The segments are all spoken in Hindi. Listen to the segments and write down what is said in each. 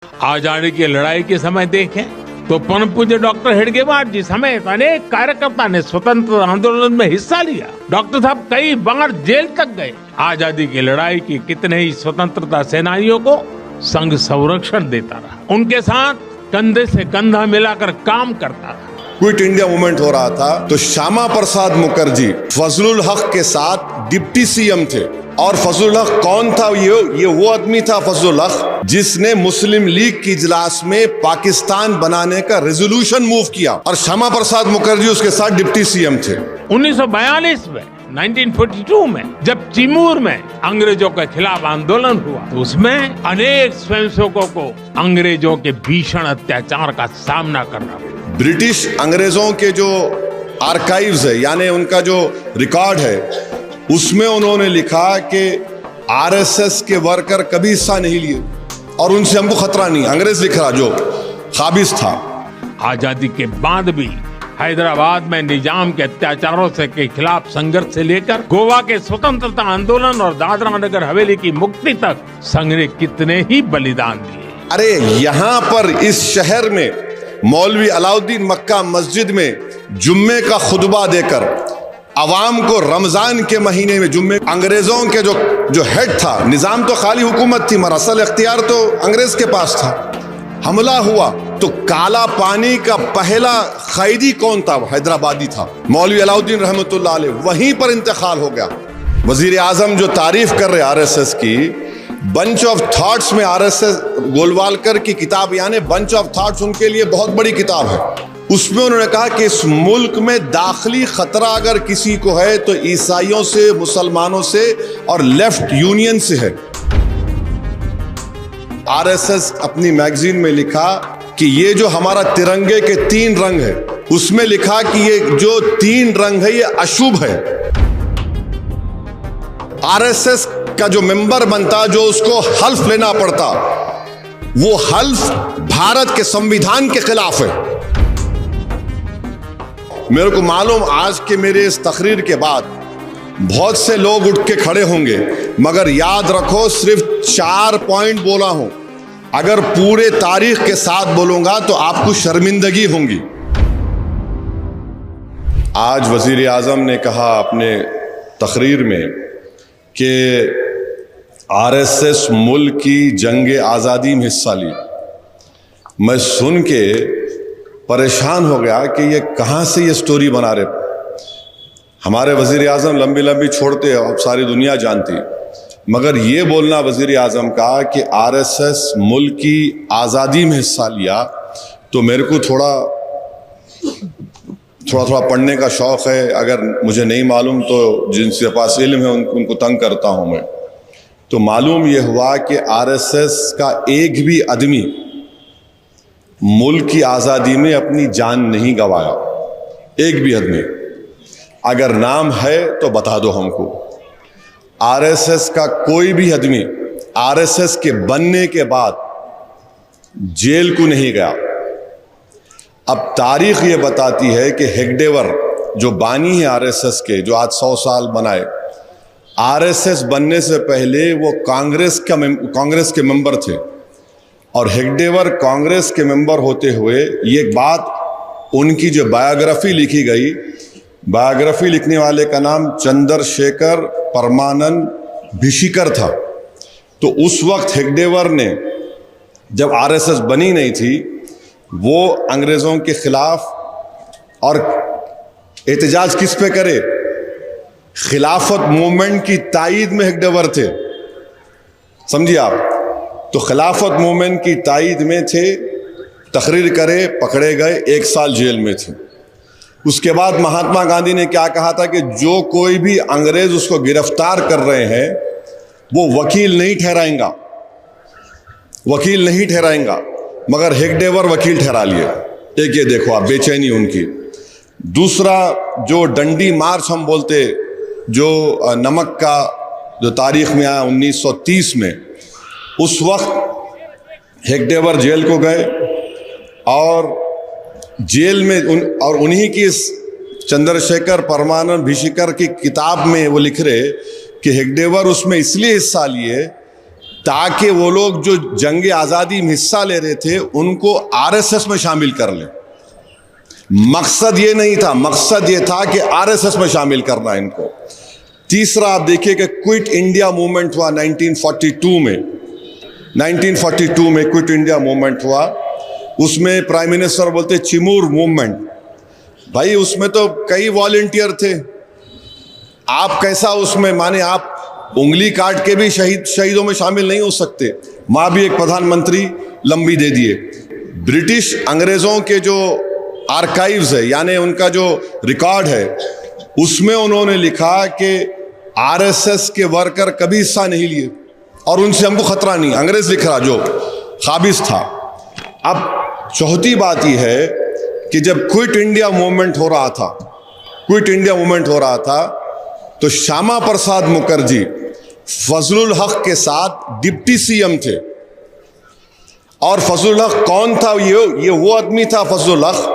आजादी की लड़ाई के समय देखें तो परम पूज्य डॉक्टर हेडगेवार जी समेत अनेक कार्यकर्ता ने स्वतंत्रता आंदोलन में हिस्सा लिया। डॉक्टर साहब कई बार जेल तक गए। आजादी की लड़ाई की कितने ही स्वतंत्रता सेनानियों को संघ संरक्षण देता रहा, उनके साथ कंधे से कंधा मिलाकर काम करता रहा। क्विट इंडिया मूवमेंट हो रहा था तो श्यामा प्रसाद मुखर्जी फजलुल हक के साथ डिप्टी सीएम थे। और फजलुल हक कौन था? ये वो आदमी था फजलुल हक जिसने मुस्लिम लीग की इजलास में पाकिस्तान बनाने का रेजोल्यूशन मूव किया, और श्यामा प्रसाद मुखर्जी उसके साथ डिप्टी सीएम थे। 1942 में 1942 में जब चिमूर में अंग्रेजों के खिलाफ आंदोलन हुआ तो उसमें अनेक स्वयंसेवकों को अंग्रेजों के भीषण अत्याचार का सामना करना पड़ा। ब्रिटिश अंग्रेजों के जो आर्काइव्स है, यानी उनका जो रिकॉर्ड है, उसमें उन्होंने लिखा कि आरएसएस के वर्कर कभी हिस्सा नहीं लिए और उनसे हमको खतरा नहीं। अंग्रेज लिख रहा जो खाबिज था। आजादी के बाद भी हैदराबाद में निजाम के अत्याचारों के खिलाफ संघर्ष से लेकर गोवा के स्वतंत्रता आंदोलन और दादरा नगर हवेली की मुक्ति तक संघ ने कितने ही बलिदान दिए। अरे यहाँ पर इस शहर में मौलवी अलाउद्दीन मक्का मस्जिद में जुम्मे का खुतबा देकर अवाम को रमजान के महीने में जुम्मे, अंग्रेजों के जो हेड था, निजाम तो खाली हुकूमत थी मगर असल इख्तियार तो अंग्रेज के पास था। हमला हुआ तो काला पानी का पहला कैदी कौन था? हैदराबादी था, मौलवी अलाउद्दीन रहमतुल्लाह अलैह। वहीं पर इंतकाल हो गया। वजीर आजम जो तारीफ कर रहे आरएसएस की, बंच ऑफ थॉट्स में आरएसएस गोलवालकर की किताब, यानी बंच ऑफ थॉट्स उनके लिए बहुत बड़ी किताब है। उसमें उन्होंने कहा कि इस मुल्क में दाखिली खतरा अगर किसी को है तो ईसाइयों से, मुसलमानों से और लेफ्ट यूनियन से है। आरएसएस अपनी मैगजीन में लिखा कि ये जो हमारा तिरंगे के 3 रंग है, उसमें लिखा कि ये जो 3 रंग है ये अशुभ है। आरएसएस का जो मेंबर बनता, जो उसको हल्फ लेना पड़ता, वो हल्फ भारत के संविधान के खिलाफ है। मेरे को मालूम आज के मेरे इस तकरीर के बाद बहुत से लोग उठ के खड़े होंगे, मगर याद रखो सिर्फ 4 पॉइंट बोला हूं। अगर पूरे तारीख के साथ बोलूंगा तो आपको शर्मिंदगी होगी। आज वजीर आजम ने कहा अपने तकरीर में कि आरएसएस मुल्क की जंग आज़ादी में हिस्सा ली। मैं सुन के परेशान हो गया कि ये कहाँ से ये स्टोरी बना रहे। हमारे वजीर आजम लंबी लंबी छोड़ते हैं, अब सारी दुनिया जानती, मगर ये बोलना वजीर आजम का कि आरएसएस मुल्क की आज़ादी में हिस्सा लिया, तो मेरे को थोड़ा पढ़ने का शौक़ है। अगर मुझे नहीं मालूम तो जिनके पास इल्म है उनको तंग करता हूँ मैं। तो मालूम यह हुआ कि आरएसएस का एक भी आदमी मुल्क की आज़ादी में अपनी जान नहीं गंवाया, एक भी आदमी। अगर नाम है तो बता दो हमको। आरएसएस का कोई भी आदमी आरएसएस के बनने के बाद जेल को नहीं गया। अब तारीख ये बताती है कि हेगडेवर जो बानी है आरएसएस के, जो आज 100 साल बनाए, आरएसएस बनने से पहले वो कांग्रेस के मेंबर थे, और हेगडेवर कांग्रेस के मेंबर होते हुए ये बात, उनकी जो बायोग्राफी लिखी गई, बायोग्राफी लिखने वाले का नाम चंद्रशेखर परमानंद भिशिकर था। तो उस वक्त हेगडेवर ने, जब आरएसएस बनी नहीं थी, वो अंग्रेज़ों के खिलाफ और एहतजाज किस पे करे? खिलाफत मूवमेंट की तायीद में हेगडेवर थे, समझिए आप। तो खिलाफत मूवमेंट की तायीद में थे, तकरीर करे, पकड़े गए, 1 साल जेल में थे। उसके बाद महात्मा गांधी ने क्या कहा था कि जो कोई भी अंग्रेज उसको गिरफ्तार कर रहे हैं वो वकील नहीं ठहराएंगा, वकील नहीं ठहराएंगा, मगर हेगडेवर वकील ठहरा लिए। एक ये देखो आप बेचैनी उनकी। दूसरा, जो डंडी मार्च हम बोलते, जो नमक का जो तारीख में आया 1930 में, उस वक्त हेगडेवर जेल को गए और जेल में उन्हीं की इस चंद्रशेखर परमानंद भिशिकर की किताब में वो लिख रहे कि हेगडेवर उसमें इसलिए हिस्सा लिए ताकि वो लोग जो जंग आज़ादी में हिस्सा ले रहे थे उनको आरएसएस में शामिल कर लें। मकसद ये नहीं था, मकसद ये था कि आरएसएस में शामिल करना इनको। तीसरा आप देखिए कि क्विट इंडिया मूवमेंट हुआ 1942 में। 1942 में क्विट इंडिया मूवमेंट हुआ, उसमें प्राइम मिनिस्टर बोलते चिमूर मूवमेंट। भाई उसमें तो कई वॉलंटियर थे, आप कैसा उसमें माने आप उंगली काट के भी शहीदों में शामिल नहीं हो सकते। माँ भी एक प्रधानमंत्री लंबी दे दिए। ब्रिटिश अंग्रेजों के जो आर्काइव्स है यानी उनका जो रिकॉर्ड है उसमें उन्होंने लिखा कि आरएसएस के वर्कर कभी हिस्सा नहीं लिए और उनसे हमको खतरा नहीं। अंग्रेज लिख रहा जो खाबिज था। अब चौथी बात यह है कि जब क्विट इंडिया मूवमेंट हो रहा था तो श्यामा प्रसाद मुखर्जी फजलुल हक के साथ डिप्टी सीएम थे। और फजलुल हक कौन था? ये वो आदमी था फजलुल हक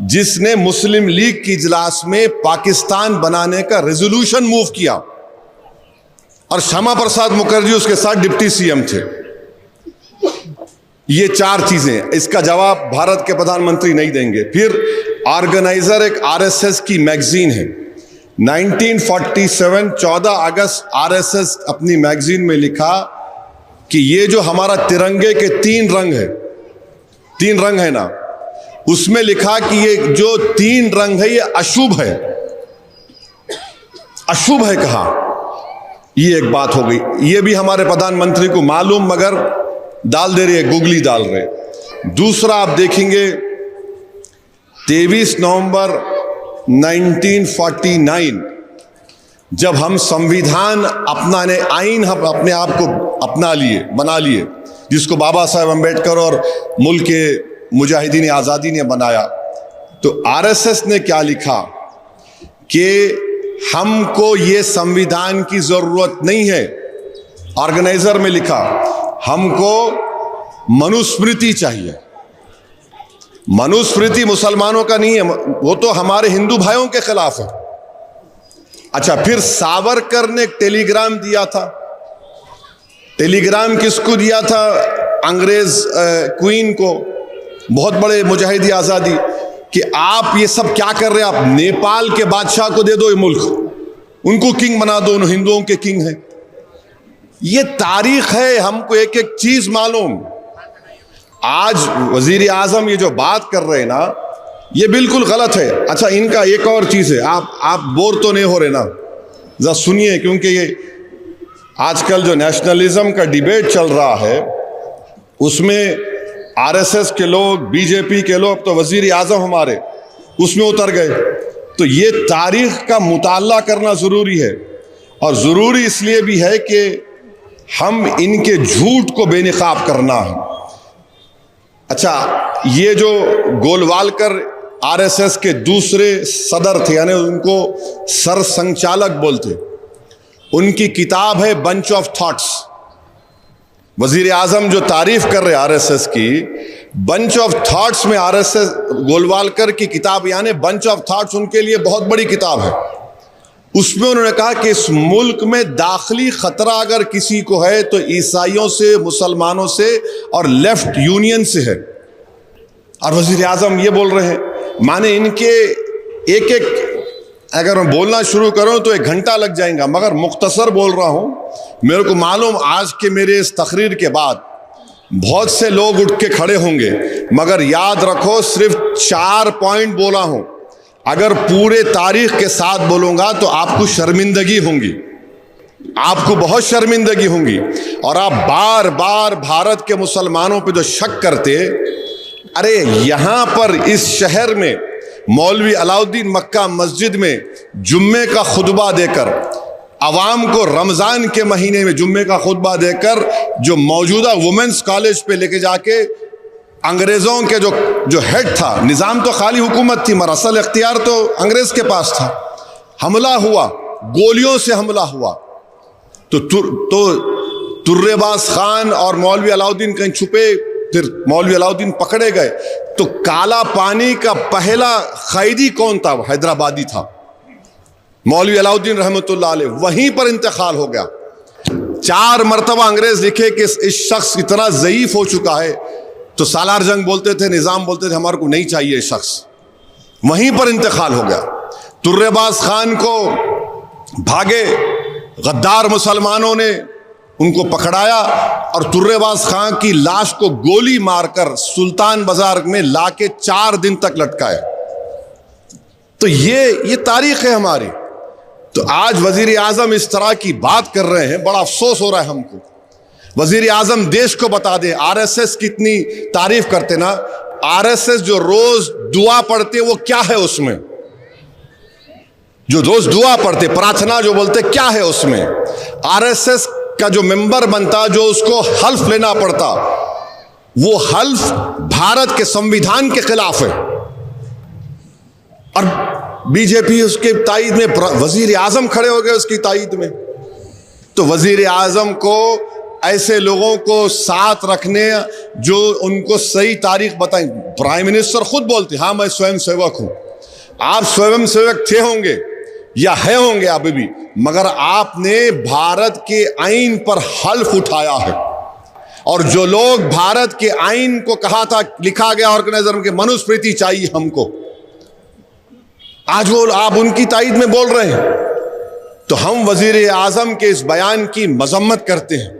जिसने मुस्लिम लीग की इजलास में पाकिस्तान बनाने का रेजोल्यूशन मूव किया, और श्यामा प्रसाद मुखर्जी उसके साथ डिप्टी सीएम थे। ये चार चीजें, इसका जवाब भारत के प्रधानमंत्री नहीं देंगे। फिर ऑर्गेनाइजर एक आरएसएस की मैगजीन है। 1947 14 अगस्त आरएसएस अपनी मैगजीन में लिखा कि ये जो हमारा तिरंगे के तीन रंग है ना, उसमें लिखा कि ये जो तीन रंग है ये अशुभ है। अशुभ है कहा, ये एक बात हो गई। ये भी हमारे प्रधानमंत्री को मालूम मगर डाल दे रहे हैं, गुगली डाल रहे। दूसरा आप देखेंगे 23 नवंबर 1949 जब हम संविधान अपनाने आइन हम अपने आप को बना लिए, जिसको बाबा साहेब अम्बेडकर और मुल्क के मुजाहिदीन आज़ादी ने बनाया, तो आरएसएस ने क्या लिखा कि हमको ये संविधान की जरूरत नहीं है। ऑर्गेनाइजर में लिखा हमको मनुस्मृति चाहिए। मनुस्मृति मुसलमानों का नहीं है, वो तो हमारे हिंदू भाइयों के खिलाफ है। अच्छा, फिर सावरकर ने एक टेलीग्राम दिया था। टेलीग्राम किसको दिया था? अंग्रेज क्वीन को, बहुत बड़े मुजाहिदी आज़ादी, कि आप ये सब क्या कर रहे हैं, आप नेपाल के बादशाह को दे दो ये मुल्क, उनको किंग बना दो, उन हिंदुओं के किंग हैं। ये तारीख है, हमको एक एक चीज मालूम। आज वजीर आजम ये जो बात कर रहे हैं ना, ये बिल्कुल गलत है। अच्छा, इनका एक और चीज है, आप बोर तो नहीं हो रहे ना? जरा सुनिए, क्योंकि ये आजकल जो नेशनलिज्म का डिबेट चल रहा है उसमें आरएसएस के लोग, बीजेपी के लोग, तो वजीर आजम हमारे उसमें उतर गए। तो ये तारीख का मुताला करना जरूरी है, और जरूरी इसलिए भी है कि हम इनके झूठ को बेनकाब करना है। अच्छा, ये जो गोलवालकर आरएसएस के दूसरे सदर थे, यानी उनको सर संचालक बोलते, उनकी किताब है बंच ऑफ थॉट्स। वजीर आजम जो तारीफ कर रहे आरएसएस की, बंच ऑफ थॉट्स में आरएसएस गोलवालकर की किताब यानी बंच ऑफ थॉट्स उनके लिए बहुत बड़ी किताब है। उसमें उन्होंने कहा कि इस मुल्क में दाखिली खतरा अगर किसी को है तो ईसाइयों से, मुसलमानों से और लेफ्ट यूनियन से है। और वजीर आजम ये बोल रहे हैं, माने इनके एक एक अगर मैं बोलना शुरू करूं तो 1 घंटा लग जाएगा, मगर मुख्तसर बोल रहा हूं। मेरे को मालूम आज के मेरे इस तकरीर के बाद बहुत से लोग उठ के खड़े होंगे, मगर याद रखो सिर्फ 4 पॉइंट बोला हूं। अगर पूरे तारीख के साथ बोलूंगा तो आपको शर्मिंदगी होंगी, आपको बहुत शर्मिंदगी होंगी। और आप बार बार भारत के मुसलमानों पे जो शक करते, अरे यहां पर इस शहर में मौलवी अलाउद्दीन मक्का मस्जिद में जुम्मे का खुतबा देकर, अवाम को रमजान के महीने में जुम्मे का खुतबा देकर, जो मौजूदा वुमेन्स कॉलेज पे लेके जाके अंग्रेजों के जो हेड था, निज़ाम तो खाली हुकूमत थी मगर असल इख्तियार तो अंग्रेज के पास था, हमला हुआ, गोलियों से हमला हुआ। तो तुर्रेबाज खान और मौलवी अलाउद्दीन कहीं छुपे, फिर मौलवी अलाउद्दीन पकड़े गए। तो काला पानी का पहला कैदी कौन था? हैदराबादी था, मौलवी अलाउद्दीन रहमतुल्लाह अलैह। वहीं पर इंतकाल हो गया। 4 मरतबा अंग्रेज लिखे कि इस शख्स इतना ज़ईफ हो चुका है, तो सालार जंग बोलते थे, निज़ाम बोलते थे हमारे को नहीं चाहिए ये शख्स, वहीं पर इंतकाल हो गया। तुर्रेबाज खान को भागे गद्दार मुसलमानों ने उनको पकड़ाया और तुर्रेबाज खान की लाश को गोली मारकर सुल्तान बाजार में लाके 4 दिन तक लटकाया। तो ये तारीख है हमारी। तो आज वजीर आजम इस तरह की बात कर रहे हैं, बड़ा अफसोस हो रहा है हमको। वजीर आजम देश को बता दें, आरएसएस की इतनी तारीफ करते ना, आरएसएस जो रोज दुआ पढ़ते वो क्या है उसमें, जो रोज दुआ पढ़ते, प्रार्थना जो बोलते, क्या है उसमें? आरएसएस का जो मेंबर बनता, जो उसको हल्फ लेना पड़ता, वो हल्फ भारत के संविधान के खिलाफ है। और बीजेपी उसके तायद में, वजीर आजम खड़े हो गए उसकी तायद में। तो वजीर आजम को ऐसे लोगों को साथ रखने जो उनको सही तारीख बताएं। प्राइम मिनिस्टर खुद बोलते, हाँ मैं स्वयं सेवक हूं। आप स्वयं सेवक थे होंगे या है होंगे अभी भी, मगर आपने भारत के आईन पर हल्फ उठाया है। और जो लोग भारत के आईन को कहा था, लिखा गया ऑर्गेनाइजर के मनुस्मृति चाहिए हमको, आज वो आप उनकी तायद में बोल रहे हैं। तो हम वजीर आजम के इस बयान की मजम्मत करते हैं।